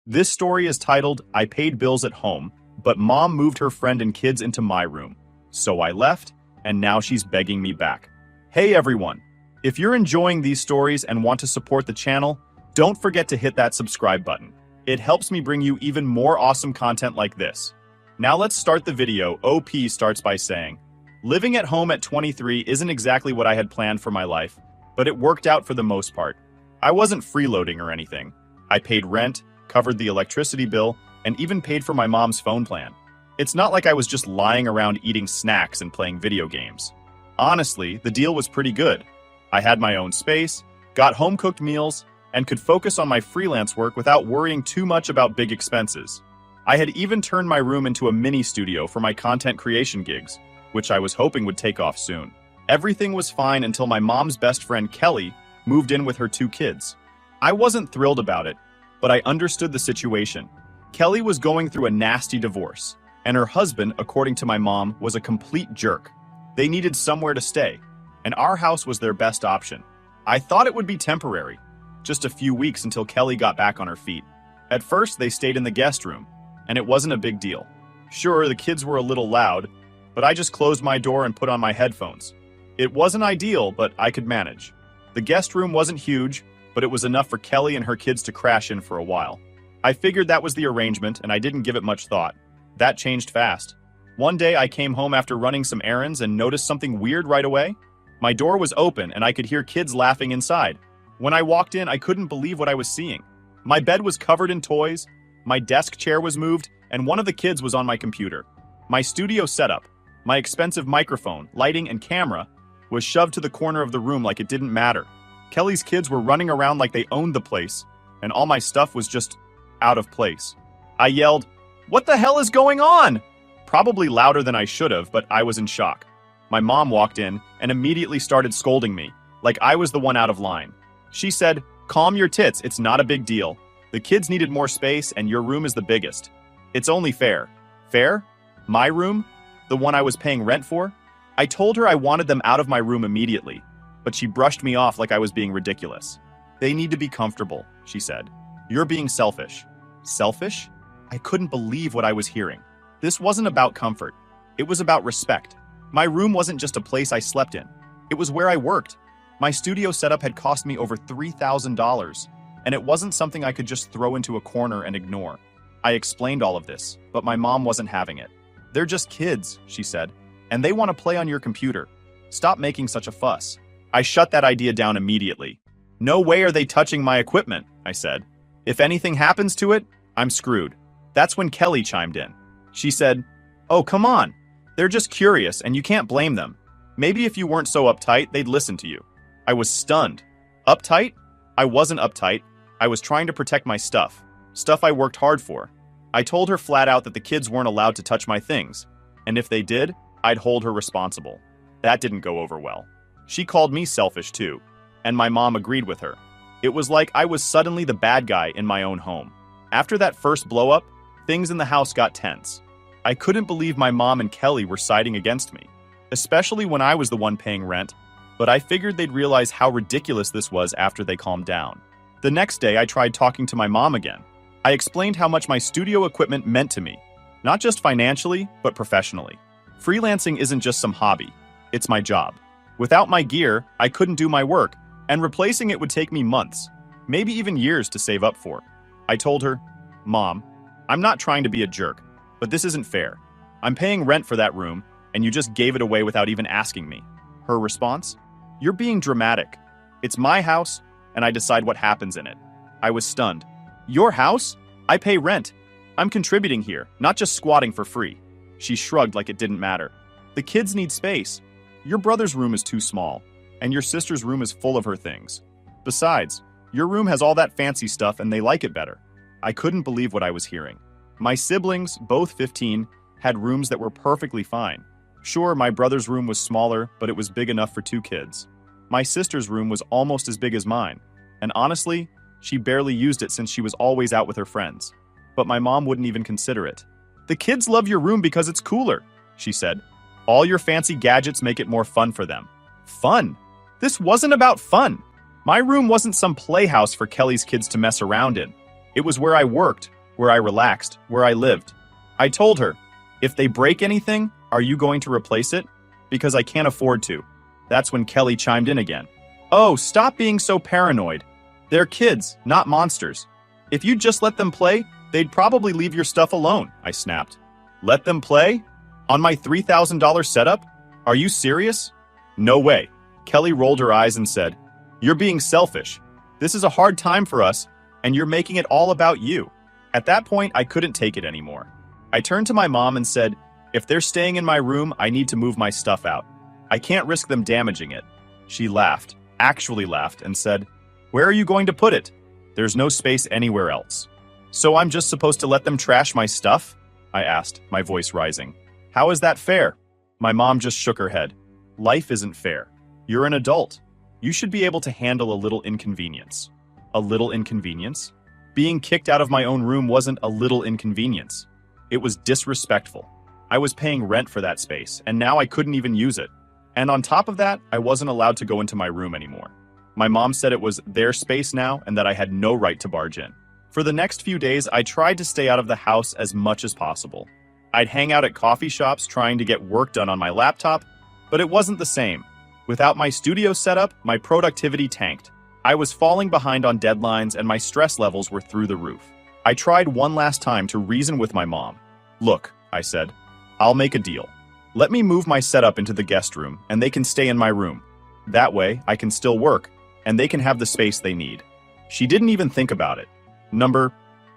This story is titled, I Paid Bills at Home, but Mom moved her friend and kids into my room. So I left, and now she's begging me back. Hey everyone! If you're enjoying these stories and want to support the channel, don't forget to hit that subscribe button. It helps me bring you even more awesome content like this. Now let's start the video. OP starts by saying, living at home at 23 isn't exactly what I had planned for my life, but it worked out for the most part. I wasn't freeloading or anything. I paid rent, covered the electricity bill, and even paid for my mom's phone plan. It's not like I was just lying around eating snacks and playing video games. Honestly, the deal was pretty good. I had my own space, got home-cooked meals, and could focus on my freelance work without worrying too much about big expenses. I had even turned my room into a mini studio for my content creation gigs, which I was hoping would take off soon. Everything was fine until my mom's best friend Kelly moved in with her 2 kids. I wasn't thrilled about it, but I understood the situation. Kelly was going through a nasty divorce, and her husband, according to my mom, was a complete jerk. They needed somewhere to stay, and our house was their best option. I thought it would be temporary, just a few weeks until Kelly got back on her feet. At first, they stayed in the guest room, and it wasn't a big deal. Sure, the kids were a little loud, but I just closed my door and put on my headphones. It wasn't ideal, but I could manage. The guest room wasn't huge, but it was enough for Kelly and her kids to crash in for a while. I figured that was the arrangement, and I didn't give it much thought. That changed fast. One day I came home after running some errands and noticed something weird right away. My door was open and I could hear kids laughing inside. When I walked in, I couldn't believe what I was seeing. My bed was covered in toys, my desk chair was moved, and one of the kids was on my computer. My studio setup, my expensive microphone, lighting, and camera was shoved to the corner of the room like it didn't matter. Kelly's kids were running around like they owned the place, and all my stuff was just out of place. I yelled, "What the hell is going on?" Probably louder than I should have, but I was in shock. My mom walked in and immediately started scolding me, like I was the one out of line. She said, "Calm your tits, it's not a big deal. The kids needed more space and your room is the biggest. It's only fair." Fair? My room? The one I was paying rent for? I told her I wanted them out of my room immediately, but she brushed me off like I was being ridiculous. "They need to be comfortable," she said. "You're being selfish." Selfish? I couldn't believe what I was hearing. This wasn't about comfort. It was about respect. My room wasn't just a place I slept in. It was where I worked. My studio setup had cost me over $3,000, and it wasn't something I could just throw into a corner and ignore. I explained all of this, but my mom wasn't having it. "They're just kids," she said, "and they want to play on your computer. Stop making such a fuss." I shut that idea down immediately. "No way are they touching my equipment," I said. "If anything happens to it, I'm screwed." That's when Kelly chimed in. She said, "Oh, come on. They're just curious, and you can't blame them. Maybe if you weren't so uptight, they'd listen to you." I was stunned. Uptight? I wasn't uptight. I was trying to protect my stuff. Stuff I worked hard for. I told her flat out that the kids weren't allowed to touch my things, and if they did, I'd hold her responsible. That didn't go over well. She called me selfish too, and my mom agreed with her. It was like I was suddenly the bad guy in my own home. After that first blow-up, things in the house got tense. I couldn't believe my mom and Kelly were siding against me, especially when I was the one paying rent, but I figured they'd realize how ridiculous this was after they calmed down. The next day, I tried talking to my mom again. I explained how much my studio equipment meant to me, not just financially, but professionally. Freelancing isn't just some hobby, it's my job. Without my gear, I couldn't do my work, and replacing it would take me months, maybe even years to save up for. I told her, "Mom, I'm not trying to be a jerk, but this isn't fair. I'm paying rent for that room, and you just gave it away without even asking me." Her response? "You're being dramatic. It's my house, and I decide what happens in it." I was stunned. "Your house? I pay rent. I'm contributing here, not just squatting for free." She shrugged like it didn't matter. "The kids need space. Your brother's room is too small, and your sister's room is full of her things. Besides, your room has all that fancy stuff and they like it better." I couldn't believe what I was hearing. My siblings, both 15, had rooms that were perfectly fine. Sure, my brother's room was smaller, but it was big enough for 2 kids. My sister's room was almost as big as mine, and honestly, she barely used it since she was always out with her friends. But my mom wouldn't even consider it. "The kids love your room because it's cooler," she said. "All your fancy gadgets make it more fun for them." Fun? This wasn't about fun. My room wasn't some playhouse for Kelly's kids to mess around in. It was where I worked, where I relaxed, where I lived. I told her, if they break anything, are you going to replace it? Because I can't afford to. That's when Kelly chimed in again. Oh, stop being so paranoid. They're kids, not monsters. If you'd just let them play, they'd probably leave your stuff alone, I snapped. Let them play? On my $3,000 setup? Are you serious? No way. Kelly rolled her eyes and said, You're being selfish. This is a hard time for us, and you're making it all about you. At that point, I couldn't take it anymore. I turned to my mom and said, If they're staying in my room, I need to move my stuff out. I can't risk them damaging it. She laughed, actually laughed, and said, Where are you going to put it? There's no space anywhere else. So I'm just supposed to let them trash my stuff? I asked, my voice rising. How is that fair? My mom just shook her head. Life isn't fair. You're an adult. You should be able to handle a little inconvenience. A little inconvenience? Being kicked out of my own room wasn't a little inconvenience. It was disrespectful. I was paying rent for that space, and now I couldn't even use it. And on top of that, I wasn't allowed to go into my room anymore. My mom said it was their space now and that I had no right to barge in. For the next few days, I tried to stay out of the house as much as possible. I'd hang out at coffee shops trying to get work done on my laptop, but it wasn't the same. Without my studio setup, my productivity tanked. I was falling behind on deadlines and my stress levels were through the roof. I tried one last time to reason with my mom. Look, I said, I'll make a deal. Let me move my setup into the guest room and they can stay in my room. That way, I can still work and they can have the space they need. She didn't even think about it.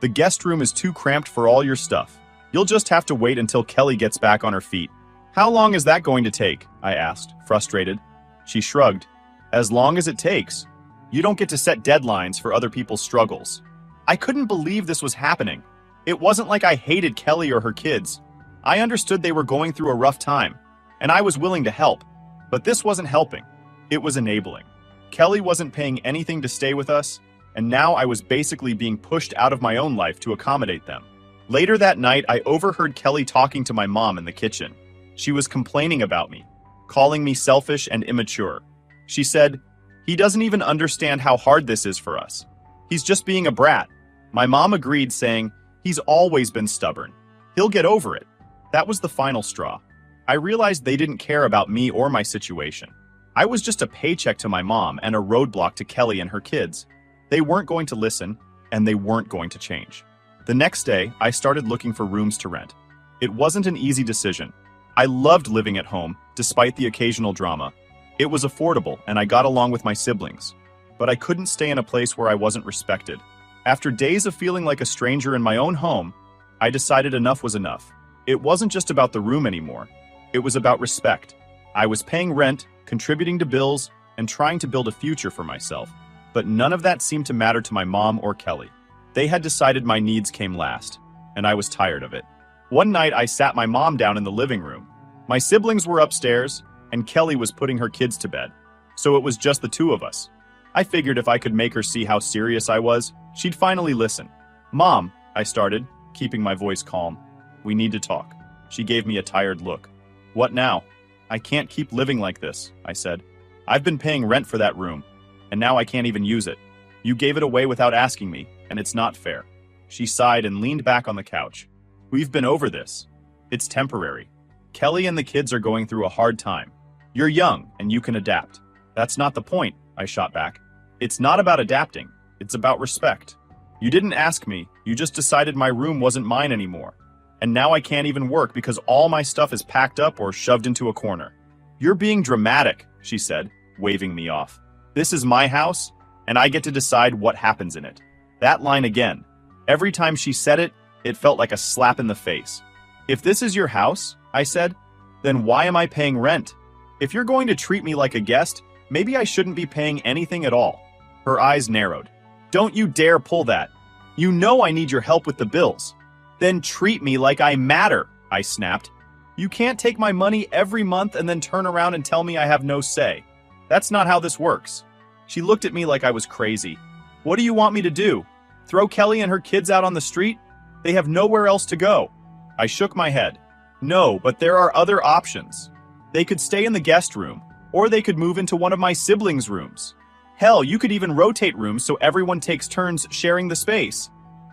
The guest room is too cramped for all your stuff. You'll just have to wait until Kelly gets back on her feet. How long is that going to take? I asked, frustrated. She shrugged. As long as it takes. You don't get to set deadlines for other people's struggles. I couldn't believe this was happening. It wasn't like I hated Kelly or her kids. I understood they were going through a rough time, and I was willing to help. But this wasn't helping. It was enabling. Kelly wasn't paying anything to stay with us, and now I was basically being pushed out of my own life to accommodate them. Later that night, I overheard Kelly talking to my mom in the kitchen. She was complaining about me, calling me selfish and immature. She said, He doesn't even understand how hard this is for us. He's just being a brat. My mom agreed, saying, He's always been stubborn. He'll get over it. That was the final straw. I realized they didn't care about me or my situation. I was just a paycheck to my mom and a roadblock to Kelly and her kids. They weren't going to listen, and they weren't going to change. The next day, I started looking for rooms to rent. It wasn't an easy decision. I loved living at home, despite the occasional drama. It was affordable, and I got along with my siblings. But I couldn't stay in a place where I wasn't respected. After days of feeling like a stranger in my own home, I decided enough was enough. It wasn't just about the room anymore. It was about respect. I was paying rent, contributing to bills, and trying to build a future for myself. But none of that seemed to matter to my mom or Kelly. They had decided my needs came last, and I was tired of it. One night, I sat my mom down in the living room. My siblings were upstairs, and Kelly was putting her kids to bed. So it was just the two of us. I figured if I could make her see how serious I was, she'd finally listen. Mom, I started, keeping my voice calm. We need to talk. She gave me a tired look. What now? I can't keep living like this, I said. I've been paying rent for that room, and now I can't even use it. You gave it away without asking me, and it's not fair. She sighed and leaned back on the couch. We've been over this. It's temporary. Kelly and the kids are going through a hard time. You're young, and you can adapt. That's not the point, I shot back. It's not about adapting. It's about respect. You didn't ask me. You just decided my room wasn't mine anymore. And now I can't even work because all my stuff is packed up or shoved into a corner. You're being dramatic, she said, waving me off. This is my house, and I get to decide what happens in it. That line again. Every time she said it, it felt like a slap in the face. If this is your house, I said, then why am I paying rent? If you're going to treat me like a guest, maybe I shouldn't be paying anything at all. Her eyes narrowed. Don't you dare pull that. You know I need your help with the bills. Then treat me like I matter, I snapped. You can't take my money every month and then turn around and tell me I have no say. That's not how this works. She looked at me like I was crazy. What do you want me to do? Throw Kelly and her kids out on the street? They have nowhere else to go. I shook my head. No, but there are other options. They could stay in the guest room, or they could move into one of my siblings' rooms. Hell, you could even rotate rooms so everyone takes turns sharing the space.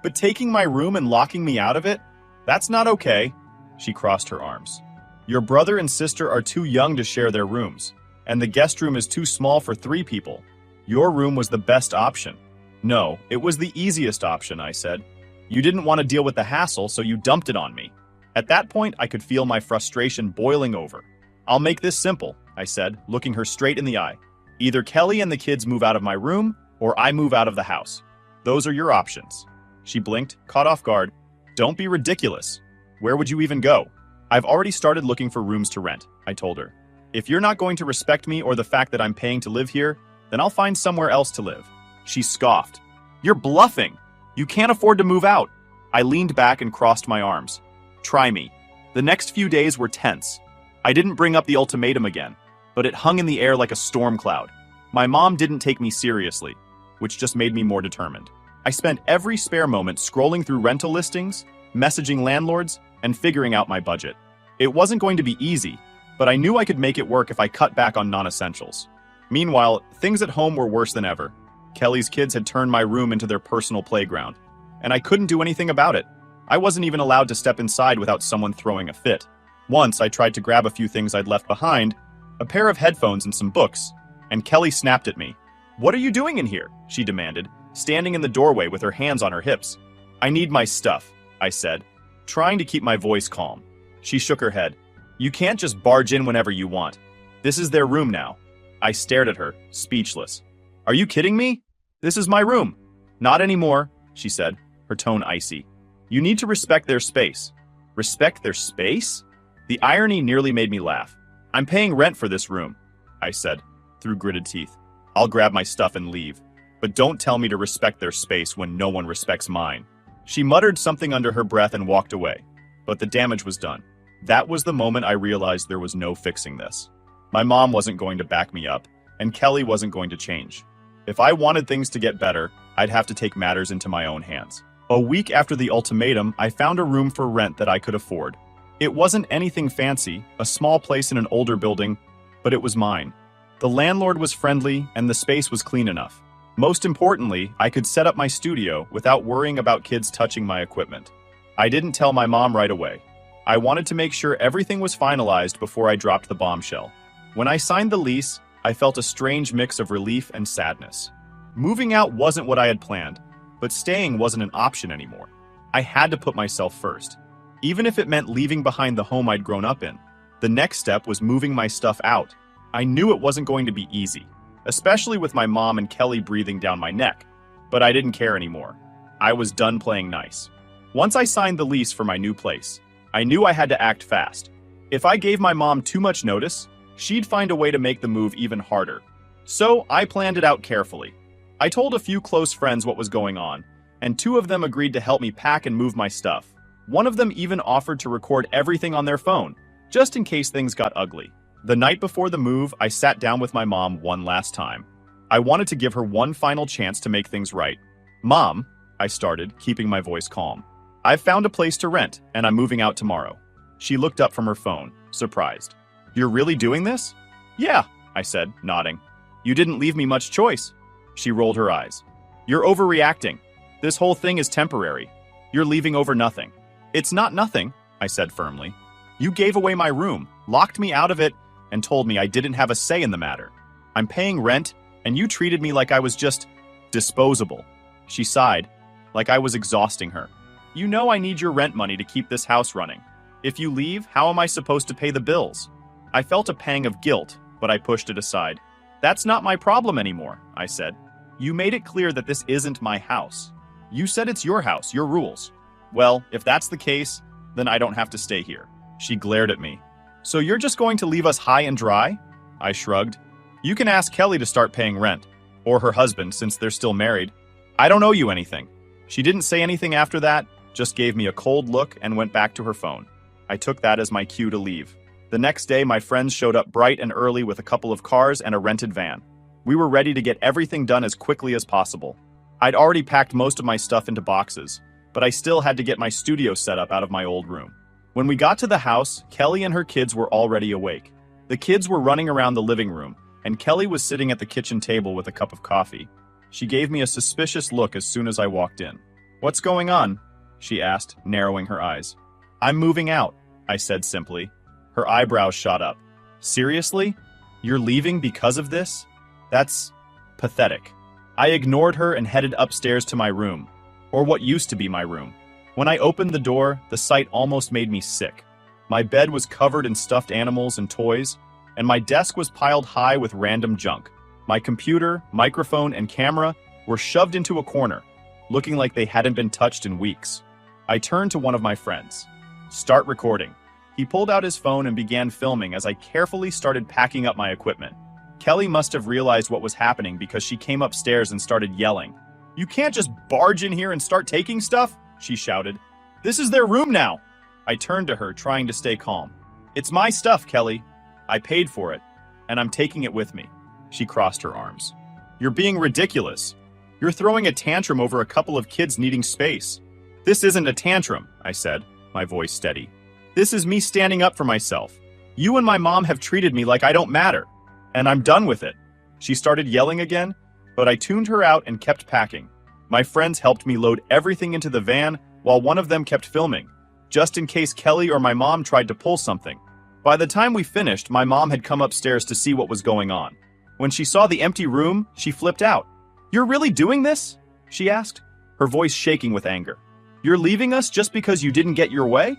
But taking my room and locking me out of it? That's not okay. She crossed her arms. Your brother and sister are too young to share their rooms, and the guest room is too small for 3 people. Your room was the best option. No, it was the easiest option, I said. You didn't want to deal with the hassle, so you dumped it on me. At that point, I could feel my frustration boiling over. I'll make this simple, I said, looking her straight in the eye. Either Kelly and the kids move out of my room, or I move out of the house. Those are your options. She blinked, caught off guard. Don't be ridiculous. Where would you even go? I've already started looking for rooms to rent, I told her. If you're not going to respect me or the fact that I'm paying to live here, then I'll find somewhere else to live. She scoffed. You're bluffing. You can't afford to move out. I leaned back and crossed my arms. Try me. The next few days were tense. I didn't bring up the ultimatum again, but it hung in the air like a storm cloud. My mom didn't take me seriously, which just made me more determined. I spent every spare moment scrolling through rental listings, messaging landlords, and figuring out my budget. It wasn't going to be easy, but I knew I could make it work if I cut back on non-essentials. Meanwhile, things at home were worse than ever. Kelly's kids had turned my room into their personal playground, and I couldn't do anything about it. I wasn't even allowed to step inside without someone throwing a fit. Once, I tried to grab a few things I'd left behind, a pair of headphones and some books, and Kelly snapped at me. What are you doing in here? She demanded, standing in the doorway with her hands on her hips. I need my stuff, I said, trying to keep my voice calm. She shook her head. You can't just barge in whenever you want. This is their room now. I stared at her, speechless. Are you kidding me? This is my room. Not anymore, she said, her tone icy. You need to respect their space. Respect their space? The irony nearly made me laugh. I'm paying rent for this room, I said, through gritted teeth. I'll grab my stuff and leave. But don't tell me to respect their space when no one respects mine. She muttered something under her breath and walked away. But the damage was done. That was the moment I realized there was no fixing this. My mom wasn't going to back me up, and Kelly wasn't going to change. If I wanted things to get better, I'd have to take matters into my own hands. A week after the ultimatum, I found a room for rent that I could afford. It wasn't anything fancy, a small place in an older building, but it was mine. The landlord was friendly, and the space was clean enough. Most importantly, I could set up my studio without worrying about kids touching my equipment. I didn't tell my mom right away. I wanted to make sure everything was finalized before I dropped the bombshell. When I signed the lease, I felt a strange mix of relief and sadness. Moving out wasn't what I had planned, but staying wasn't an option anymore. I had to put myself first. Even if it meant leaving behind the home I'd grown up in, the next step was moving my stuff out. I knew it wasn't going to be easy, especially with my mom and Kelly breathing down my neck, but I didn't care anymore. I was done playing nice. Once I signed the lease for my new place, I knew I had to act fast. If I gave my mom too much notice, she'd find a way to make the move even harder. So I planned it out carefully. I told a few close friends what was going on, and 2 of them agreed to help me pack and move my stuff. One of them even offered to record everything on their phone, just in case things got ugly. The night before the move, I sat down with my mom one last time. I wanted to give her one final chance to make things right. Mom, I started, keeping my voice calm. I've found a place to rent, and I'm moving out tomorrow. She looked up from her phone, surprised. You're really doing this? Yeah, I said, nodding. You didn't leave me much choice. She rolled her eyes. You're overreacting. This whole thing is temporary. You're leaving over nothing. It's not nothing, I said firmly. You gave away my room, locked me out of it, and told me I didn't have a say in the matter. I'm paying rent, and you treated me like I was just disposable. She sighed, like I was exhausting her. You know I need your rent money to keep this house running. If you leave, how am I supposed to pay the bills? I felt a pang of guilt, but I pushed it aside. That's not my problem anymore, I said. You made it clear that this isn't my house. You said it's your house, your rules. Well, if that's the case, then I don't have to stay here. She glared at me. So you're just going to leave us high and dry? I shrugged. You can ask Kelly to start paying rent, or her husband since they're still married. I don't owe you anything. She didn't say anything after that, just gave me a cold look and went back to her phone. I took that as my cue to leave. The next day, my friends showed up bright and early with a couple of cars and a rented van. We were ready to get everything done as quickly as possible. I'd already packed most of my stuff into boxes, but I still had to get my studio set up out of my old room. When we got to the house, Kelly and her kids were already awake. The kids were running around the living room, and Kelly was sitting at the kitchen table with a cup of coffee. She gave me a suspicious look as soon as I walked in. What's going on? She asked, narrowing her eyes. I'm moving out, I said simply. Her eyebrows shot up. Seriously? You're leaving because of this? That's pathetic. I ignored her and headed upstairs to my room, or what used to be my room. When I opened the door, the sight almost made me sick. My bed was covered in stuffed animals and toys, and my desk was piled high with random junk. My computer, microphone, and camera were shoved into a corner, looking like they hadn't been touched in weeks. I turned to one of my friends. Start recording. He pulled out his phone and began filming as I carefully started packing up my equipment. Kelly must have realized what was happening because she came upstairs and started yelling. You can't just barge in here and start taking stuff, she shouted. This is their room now. I turned to her, trying to stay calm. It's my stuff, Kelly. I paid for it, and I'm taking it with me. She crossed her arms. You're being ridiculous. You're throwing a tantrum over a couple of kids needing space. This isn't a tantrum, I said, my voice steady. This is me standing up for myself. You and my mom have treated me like I don't matter, and I'm done with it. She started yelling again, but I tuned her out and kept packing. My friends helped me load everything into the van while one of them kept filming, just in case Kelly or my mom tried to pull something. By the time we finished, my mom had come upstairs to see what was going on. When she saw the empty room, she flipped out. You're really doing this? She asked, her voice shaking with anger. You're leaving us just because you didn't get your way?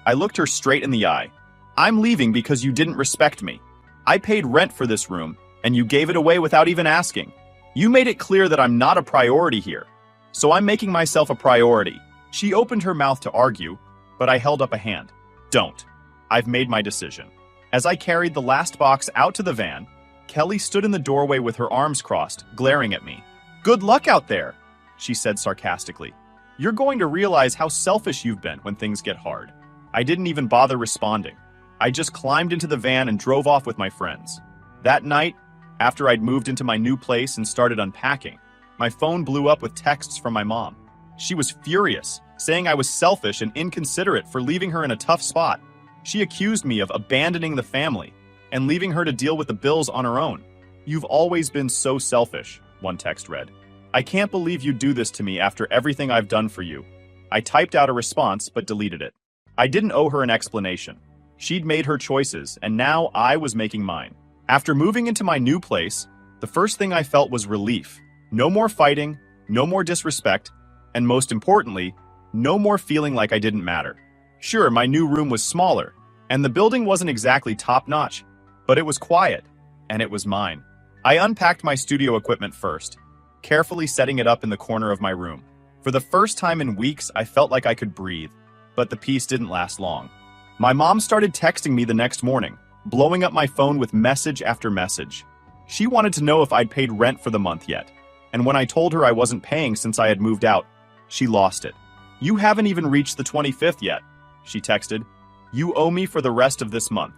I looked her straight in the eye. I'm leaving because you didn't respect me. I paid rent for this room, and you gave it away without even asking. You made it clear that I'm not a priority here, so I'm making myself a priority. She opened her mouth to argue, but I held up a hand. Don't. I've made my decision. As I carried the last box out to the van, Kelly stood in the doorway with her arms crossed, glaring at me. Good luck out there, she said sarcastically. You're going to realize how selfish you've been when things get hard. I didn't even bother responding. I just climbed into the van and drove off with my friends. That night, after I'd moved into my new place and started unpacking, my phone blew up with texts from my mom. She was furious, saying I was selfish and inconsiderate for leaving her in a tough spot. She accused me of abandoning the family and leaving her to deal with the bills on her own. You've always been so selfish, one text read. I can't believe you do this to me after everything I've done for you. I typed out a response but deleted it. I didn't owe her an explanation. She'd made her choices, and now I was making mine. After moving into my new place, the first thing I felt was relief. No more fighting, no more disrespect, and most importantly, no more feeling like I didn't matter. Sure, my new room was smaller, and the building wasn't exactly top-notch, but it was quiet, and it was mine. I unpacked my studio equipment first, carefully setting it up in the corner of my room. For the first time in weeks, I felt like I could breathe, but the peace didn't last long. My mom started texting me the next morning, blowing up my phone with message after message. She wanted to know if I'd paid rent for the month yet, and when I told her I wasn't paying since I had moved out, she lost it. You haven't even reached the 25th yet, she texted. You owe me for the rest of this month.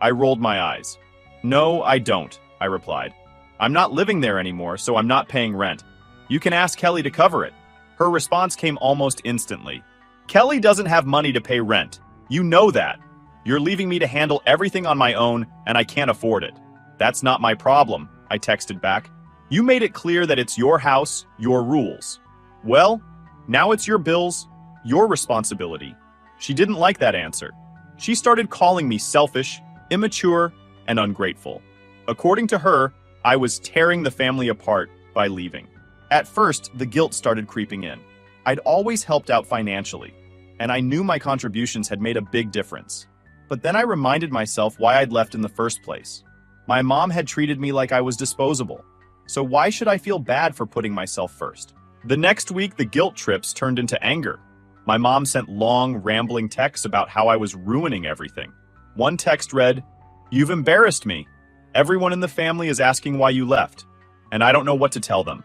I rolled my eyes. No, I don't, I replied. I'm not living there anymore, so I'm not paying rent. You can ask Kelly to cover it. Her response came almost instantly. Kelly doesn't have money to pay rent. You know that. You're leaving me to handle everything on my own, and I can't afford it. That's not my problem, I texted back. You made it clear that it's your house, your rules. Well, now it's your bills, your responsibility. She didn't like that answer. She started calling me selfish, immature, and ungrateful. According to her, I was tearing the family apart by leaving. At first, the guilt started creeping in. I'd always helped out financially, and I knew my contributions had made a big difference. But then I reminded myself why I'd left in the first place. My mom had treated me like I was disposable, so why should I feel bad for putting myself first? The next week, the guilt trips turned into anger. My mom sent long, rambling texts about how I was ruining everything. One text read, "You've embarrassed me. Everyone in the family is asking why you left, and I don't know what to tell them."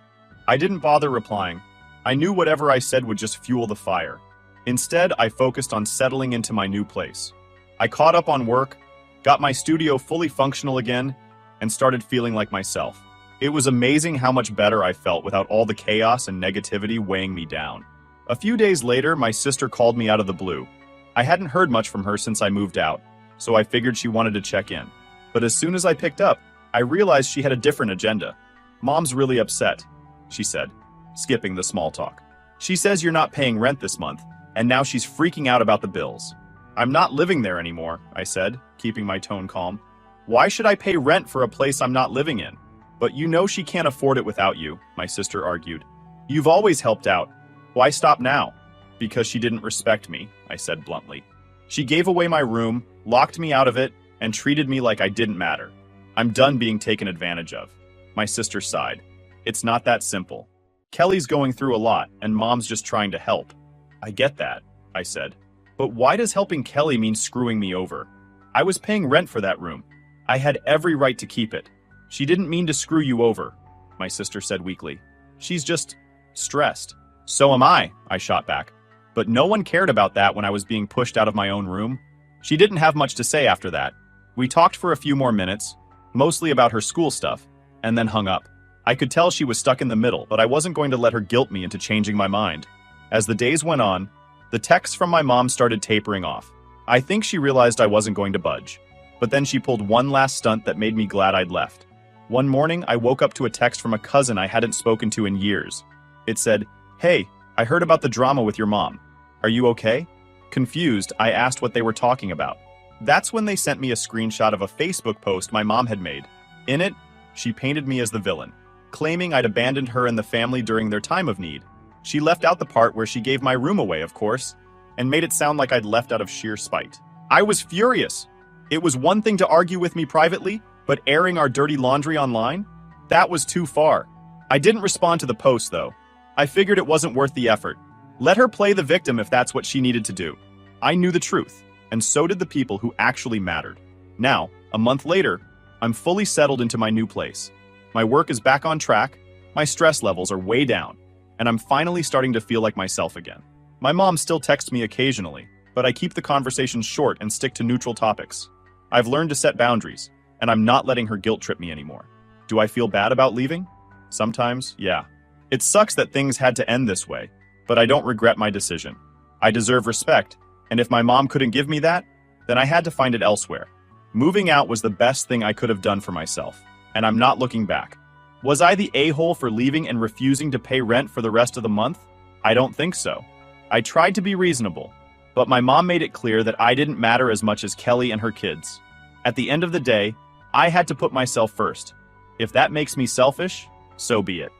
I didn't bother replying. I knew whatever I said would just fuel the fire. Instead, I focused on settling into my new place. I caught up on work, got my studio fully functional again, and started feeling like myself. It was amazing how much better I felt without all the chaos and negativity weighing me down. A few days later, my sister called me out of the blue. I hadn't heard much from her since I moved out, so I figured she wanted to check in. But as soon as I picked up, I realized she had a different agenda. "Mom's really upset," she said, skipping the small talk. She says you're not paying rent this month, and now she's freaking out about the bills. I'm not living there anymore, I said, keeping my tone calm. Why should I pay rent for a place I'm not living in? But you know she can't afford it without you, my sister argued. You've always helped out. Why stop now? Because she didn't respect me, I said bluntly. She gave away my room, locked me out of it, and treated me like I didn't matter. I'm done being taken advantage of. My sister sighed. It's not that simple. Kelly's going through a lot, and Mom's just trying to help. I get that, I said. But why does helping Kelly mean screwing me over? I was paying rent for that room. I had every right to keep it. She didn't mean to screw you over, my sister said weakly. She's just stressed. So am I shot back. But no one cared about that when I was being pushed out of my own room. She didn't have much to say after that. We talked for a few more minutes, mostly about her school stuff, and then hung up. I could tell she was stuck in the middle, but I wasn't going to let her guilt me into changing my mind. As the days went on, the texts from my mom started tapering off. I think she realized I wasn't going to budge. But then she pulled one last stunt that made me glad I'd left. One morning, I woke up to a text from a cousin I hadn't spoken to in years. It said, "Hey, I heard about the drama with your mom. Are you okay?" Confused, I asked what they were talking about. That's when they sent me a screenshot of a Facebook post my mom had made. In it, she painted me as the villain, claiming I'd abandoned her and the family during their time of need. She left out the part where she gave my room away, of course, and made it sound like I'd left out of sheer spite. I was furious. It was one thing to argue with me privately, but airing our dirty laundry online? That was too far. I didn't respond to the post, though. I figured it wasn't worth the effort. Let her play the victim if that's what she needed to do. I knew the truth, and so did the people who actually mattered. Now, a month later, I'm fully settled into my new place. My work is back on track, my stress levels are way down, and I'm finally starting to feel like myself again. My mom still texts me occasionally, but I keep the conversations short and stick to neutral topics. I've learned to set boundaries, and I'm not letting her guilt trip me anymore. Do I feel bad about leaving? Sometimes, yeah. It sucks that things had to end this way, but I don't regret my decision. I deserve respect, and if my mom couldn't give me that, then I had to find it elsewhere. Moving out was the best thing I could have done for myself, and I'm not looking back. Was I the a-hole for leaving and refusing to pay rent for the rest of the month? I don't think so. I tried to be reasonable, but my mom made it clear that I didn't matter as much as Kelly and her kids. At the end of the day, I had to put myself first. If that makes me selfish, so be it.